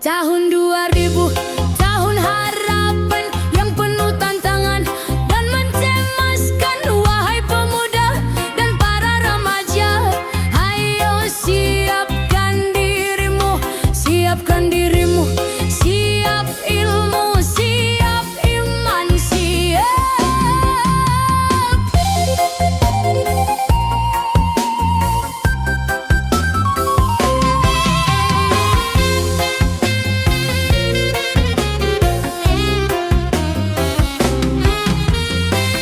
Tahun 2000, tahun harapan yang penuh tantangan dan mencemaskan. Wahai pemuda dan para remaja, ayo siapkan dirimu, siapkan dirimu, siap ilmu, siap iman, siap.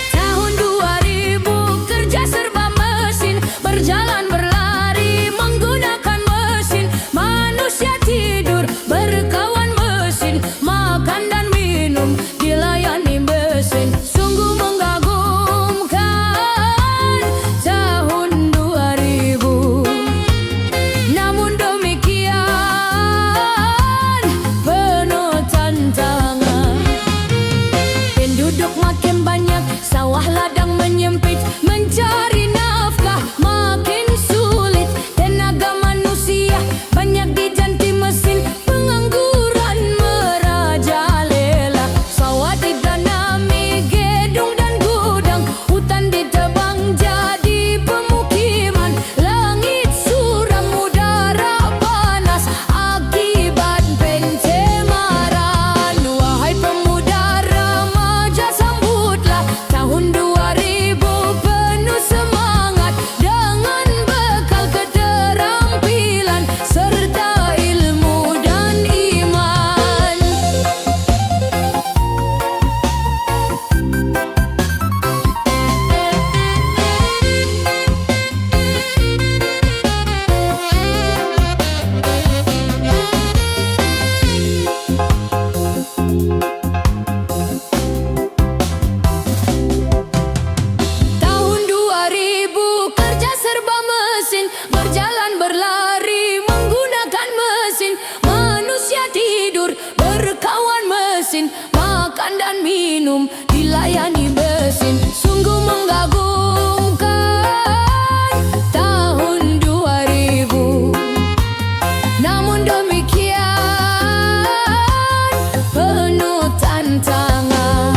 Tahun 2000 kerja serba mesin, berjalan berlari menggunakan mesin. Manusia tidur berkawan mesin, makan dan minum dilayani mesin. Sungguh mengagumkan tahun 2000. Namun demikian penuh tantangan. Penduduk makin banyak, sawah ladang menyempit, mencari nafkah makin sulit. Tenaga manusia banyak diganti mesin, pengangguran merajalela. Sawah ditanami gedung dan gudang, hutan ditebang jadi pemukiman. Langit suram, udara panas akibat pencemaran. Wahai pemuda remaja, sambutlah tahun 2000 penuh semangat dengan bekal keterampilan serta ilmu dan iman. Tahun 2000 kerja serba mesin, berjalan berlari menggunakan mesin. Manusia tidur berkawan mesin, makan dan minum dilayani mesin. Sungguh mengagumkan tahun 2000. Namun demikian penuh tantangan.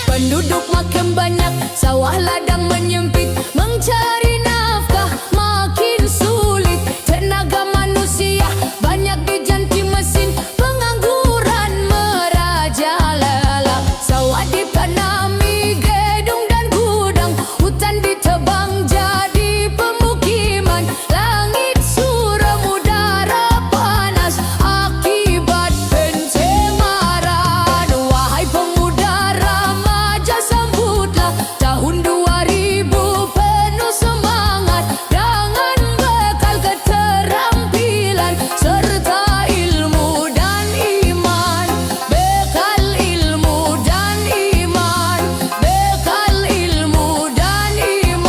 Penduduk makin banyak, sawah ladang menyempit, mencari nafkah makin sulit. Tenaga manusia banyak diganti mesin, pengangguran merajalela. Sawah ditanami gedung dan gudang, hutan ditebang jadi pemukiman. Langit suram, udara panas akibat pencemaran. Wahai pemuda remaja, sambutlah tahun 2000 penuh semangat dengan bekal keterampilan serta ilmu dan iman. Bekal ilmu dan iman, bekal ilmu dan iman.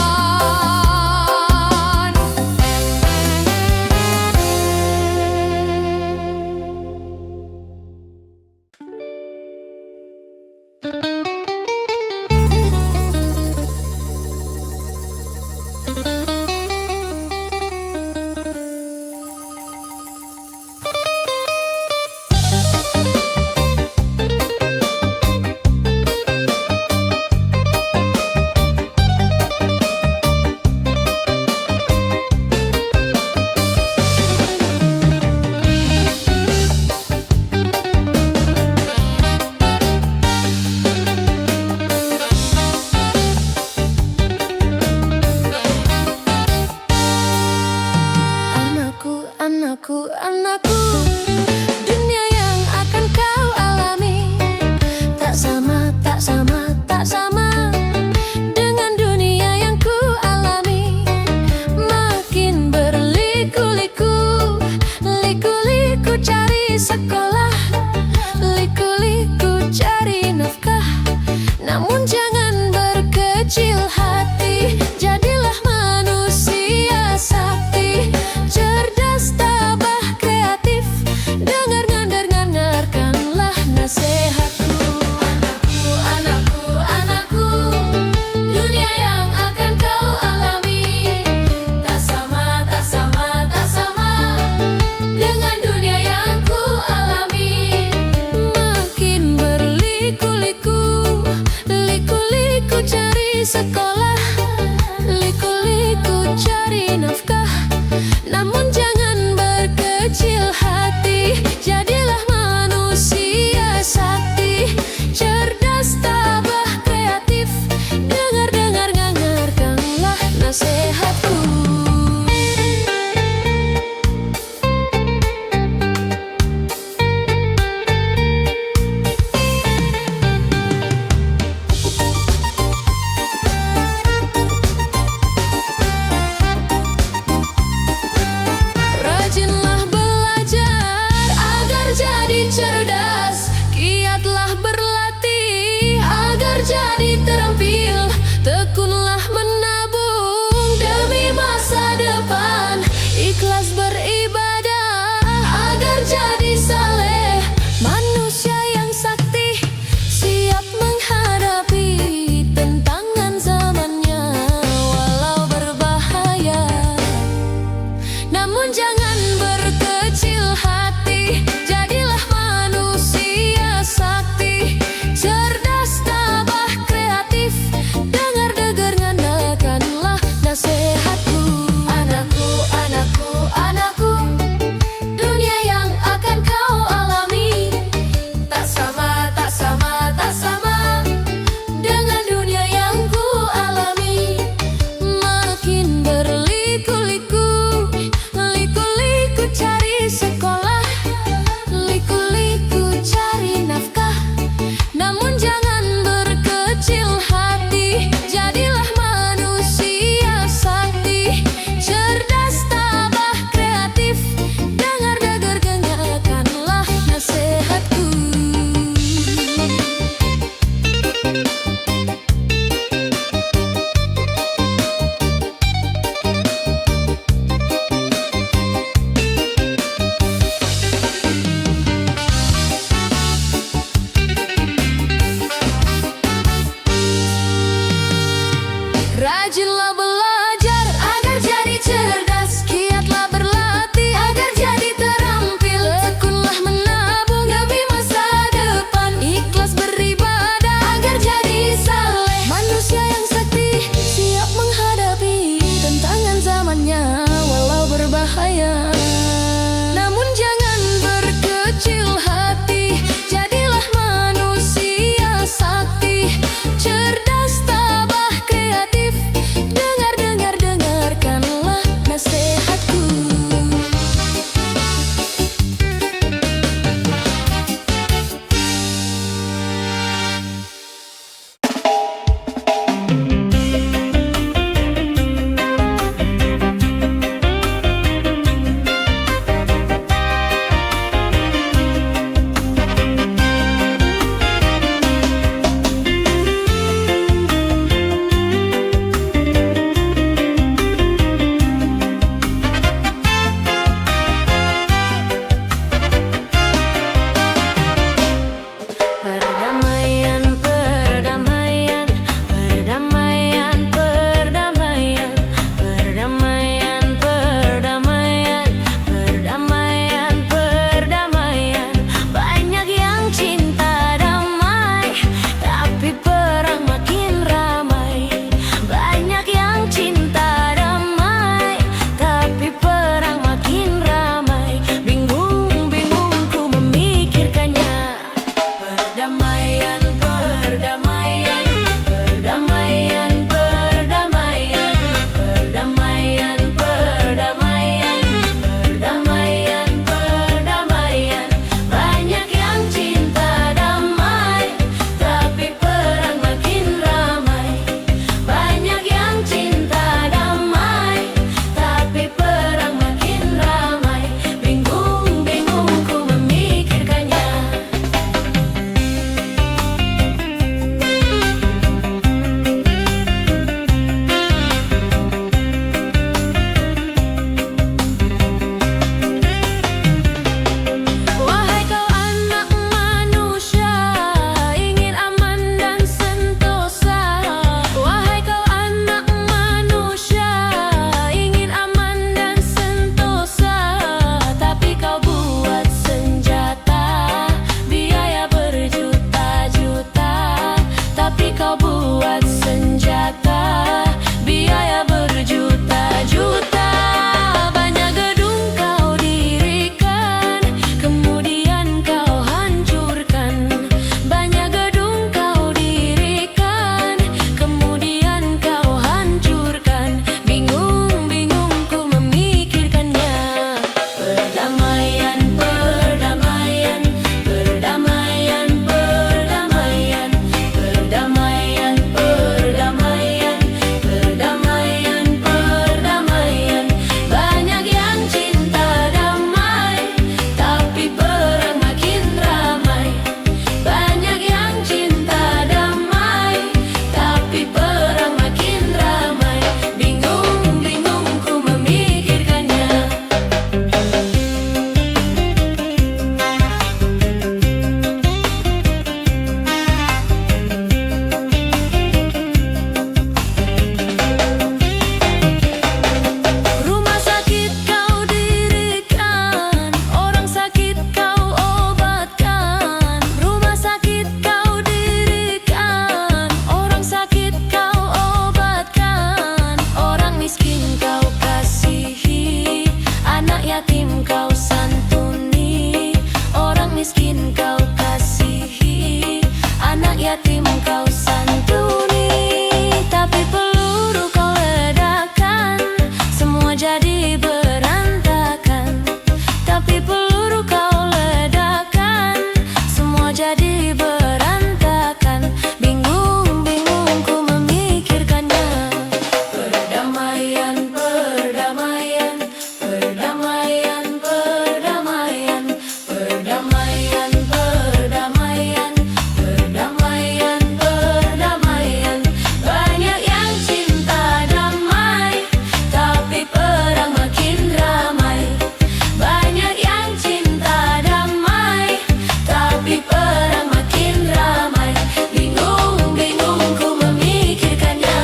Anakku, anakku, anakku, dunia yang akan kau alami tak sama, tak sama, tak sama dengan dunia yang ku alami. Makin berliku-liku, liku-liku cari sekolah, liku-liku cari nafkah. Namun jangan berkecil hati, jadilah manusia sakti, cerdas, tabah, kreatif, ikhlas beribadah agar jadi saleh, manusia yang sakti siap menghadapi tantangan zamannya walau berbahaya. Namun jangan berkecil hati, jadilah manusia sakti, cerdas, tabah, kreatif. Dengar-dengar ngandalkanlah nasihatku. Anakku, anakku, anakku, dunia yang akan kau alami tak sama, tak sama, tak sama dengan dunia yang ku alami. Makin berliku-liku, liku-liku cari sekolah, liku-liku cari nafkah. Namun jangan berkecil hati, jadilah manusia sakti, cerdas, tabah, kreatif. Dengar-dengar dengarkanlah nasihatku. Rajinlah belajar agar jadi cerdas, giatlah berlatih agar jadi terampil, tekunlah menabung demi masa depan, ikhlas beribadah agar jadi saleh, manusia yang sakti siap menghadapi tantangan zamannya walau berbahaya. Namun jangan berkecil hati, jadilah manusia sakti, cerdas, tabah, kreatif. Dengar-dengar dengarkanlah nasihatku. yatim kau santuni, orang miskin kau kasihi, anak yatim kau santuni. Tapi peluru kau ledakan, semua jadi berantakan. Tapi peluru kau ledakan, semua jadi berantakan. Bingung, bingung ku memikirkannya. Perdamaian, perdamaian, perdamaian, perdamaian, perdamaian, perdamaian, perdamaian, perdamaian. Banyak yang cinta damai, tapi perang makin ramai. Banyak yang cinta damai, tapi perang makin ramai. Bingung, bingung ku memikirkannya.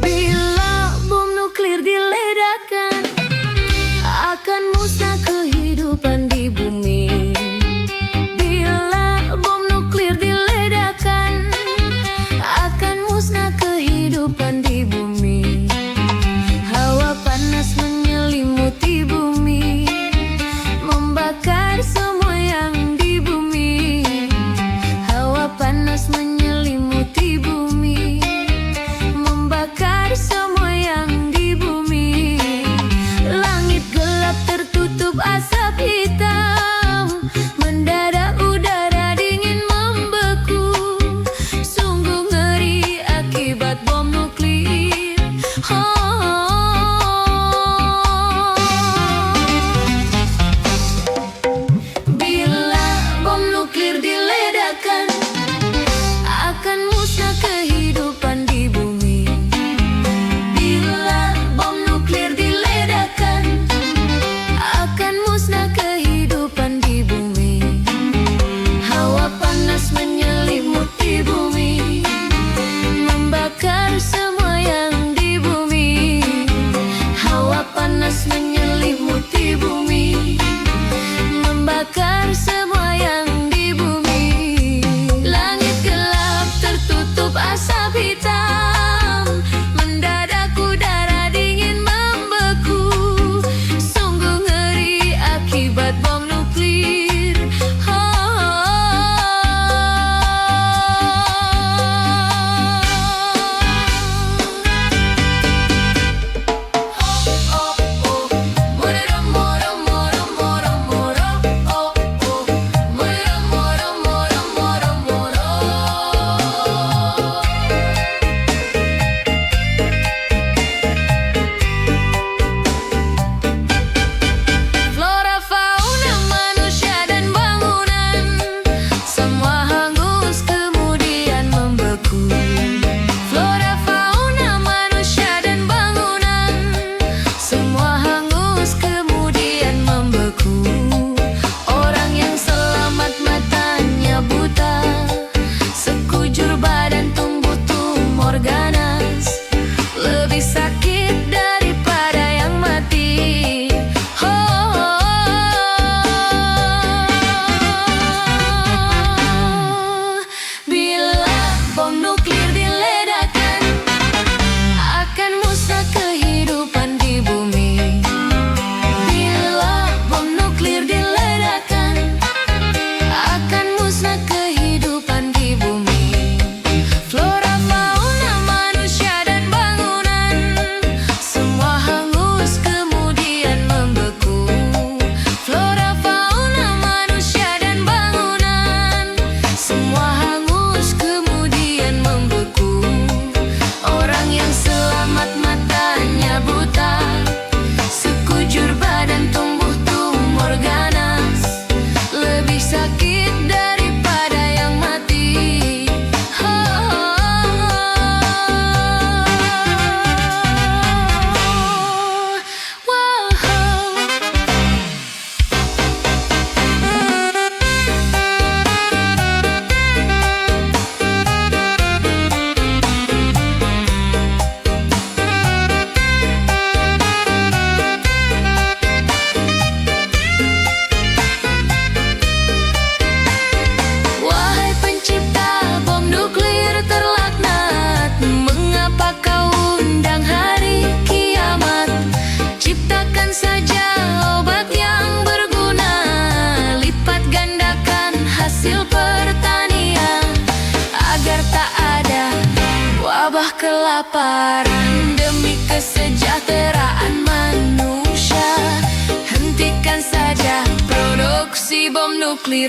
Bila bom nuklir diledakkan, akan musnah kehidupan di bumi. Bila bom nuklir diledakkan, akan musnah kehidupan di bumi. Hawa panas menyelimuti bumi, membakar semua yang di bumi. Hawa panas menyelimuti bumi, membakar semua yang di bumi. Langit gelap tertutup asap hitam, mendadak udara dingin membeku. Sungguh ngeri akibat bom nuklir. Bila bom nuklir diledakkan, akan musnah kehidupan di bumi. Bila bom nuklir diledakkan, akan musnah kehidupan di bumi. Hawa panas menyelimuti bumi, membakar semua yang di bumi. Hawa panas menyelimuti bumi, membakar semua yang di bumi. Langit gelap tertutup asap hitam, mendadak udara dingin membeku. Sungguh ngeri akibat bom nuklir. Flora, fauna, manusia dan bangunan, semua hangus kemudian membeku. Flora, fauna, manusia dan bangunan, semua hangus kemudian membeku. Orang yang selamat matanya buta, sekujur badan tumbuh tumor ganas, lebih sakit daripada yang mati. Bila bom nuklir wabah kelaparan demi kesejahteraan manusia. Hentikan saja produksi bom nuklir.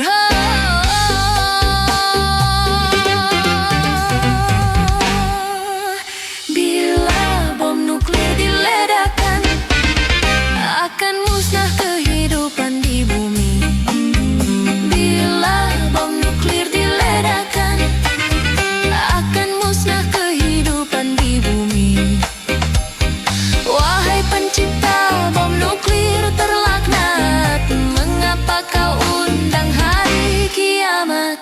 Bila bom nuklir diledakkan, akan musnah kehidupan di bumi. Bila bom nuklir diledakkan, akan musnah kehidupan di bumi. Wahai pencipta bom nuklir terlaknat, mengapa kau undang hari kiamat?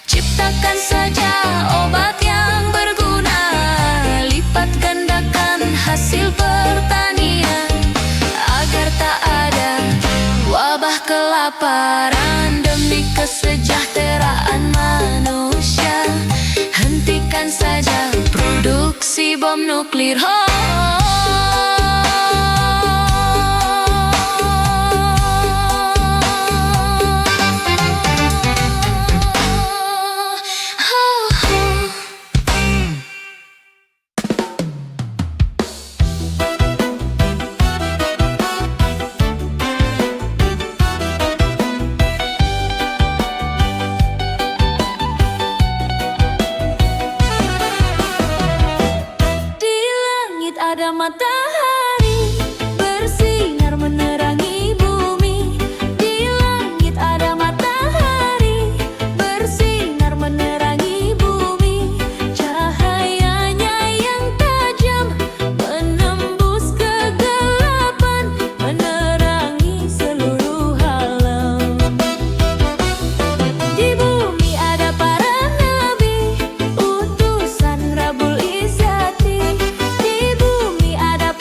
Ciptakan saja obat yang berguna, lipat gandakan hasil pertanian, agar tak ada wabah kelaparan demi kesejahteraan manusia. Hentikan saja produksi bom nuklir. Ada matahari bersinar menerangi bumi. Di langit ada matahari bersinar menerangi bumi. Cahayanya yang tajam menembus kegelapan, menerangi seluruh alam. Di bumi ada para nabi, utusan Rabbul Izzati. Di bumi ada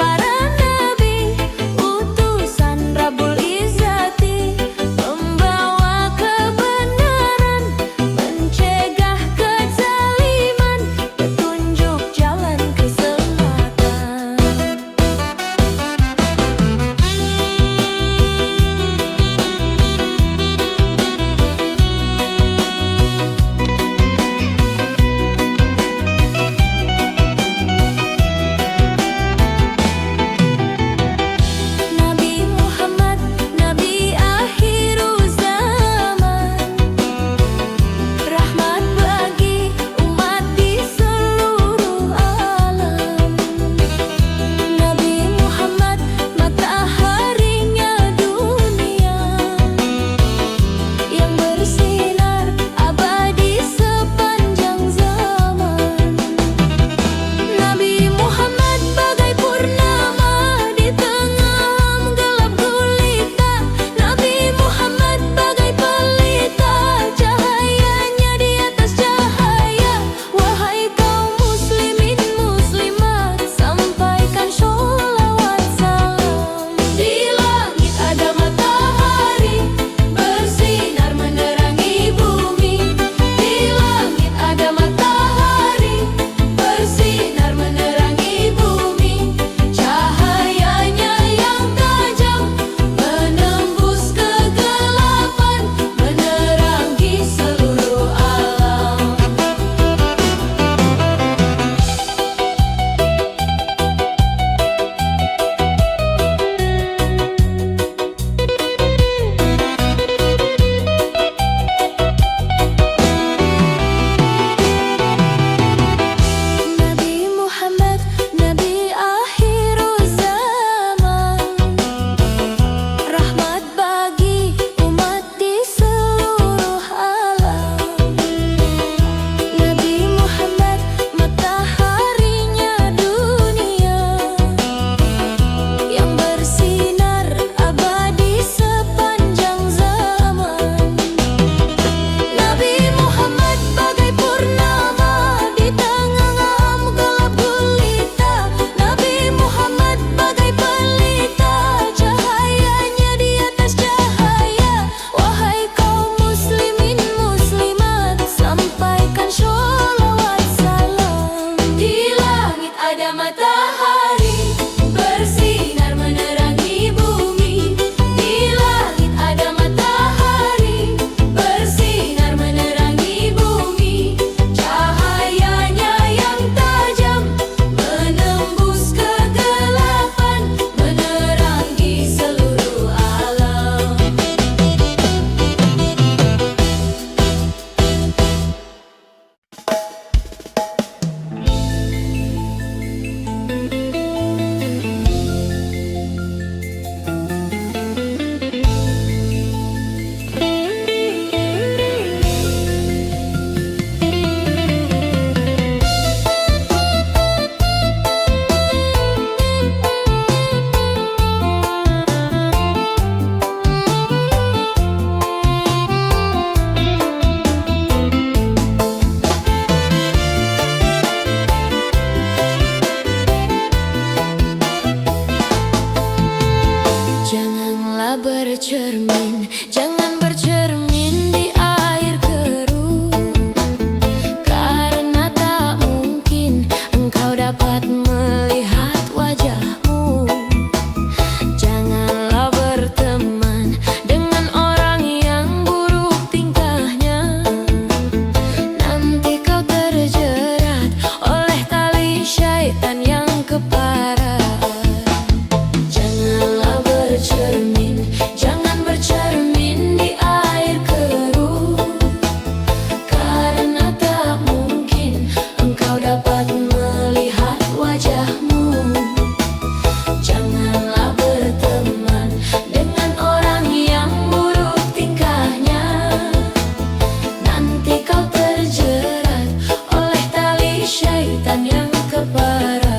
syaitan yang keparat.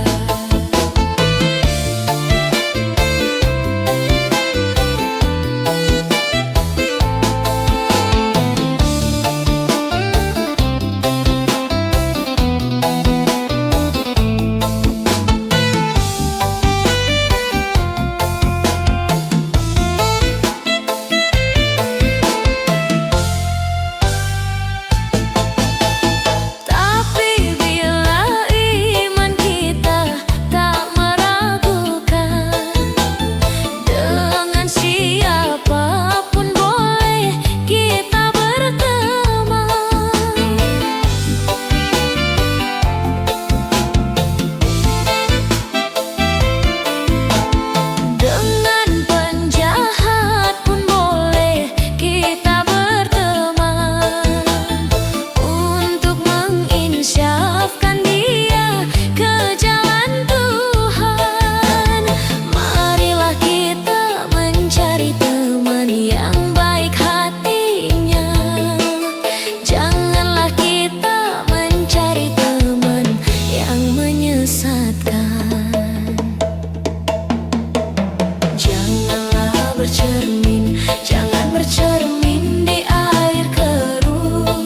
Jangan bercermin di air keruh,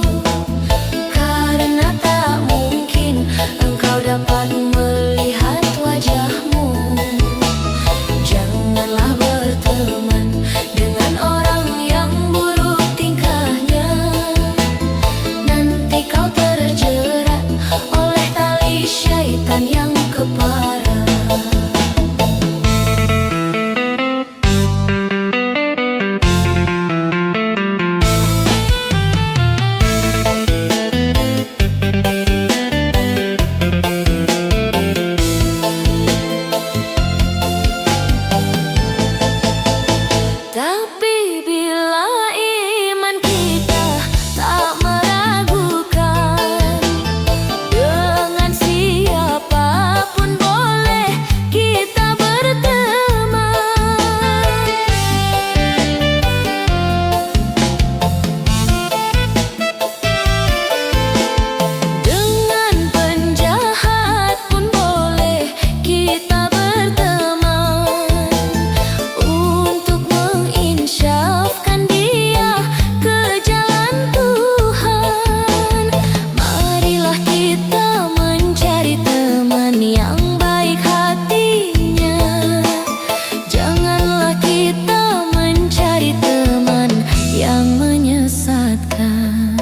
karena tak mungkin engkau dapat melihat wajahmu. Janganlah berteman dengan orang yang buruk tingkahnya, nanti kau terjerat oleh tali syaitan yang keparat. Tapi bila iman kita tak meragukan, dengan siapapun boleh kita berteman. Dengan penjahat pun boleh kita berteman, untuk menginsyafkan dia ke jalan Tuhan. Marilah kita mencari teman yang baik hatinya. Janganlah kita mencari teman yang menyesatkan.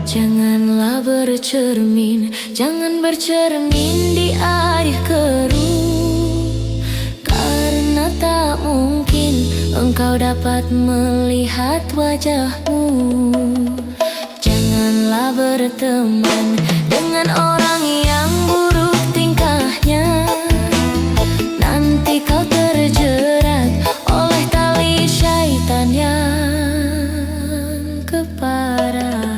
Janganlah bercermin, jangan bercermin di air keruh, karena tak mungkin engkau dapat melihat wajahmu. Janganlah berteman dengan orang yang buruk tingkahnya, nanti kau terjerat oleh tali syaitan yang keparat.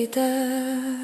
cerita.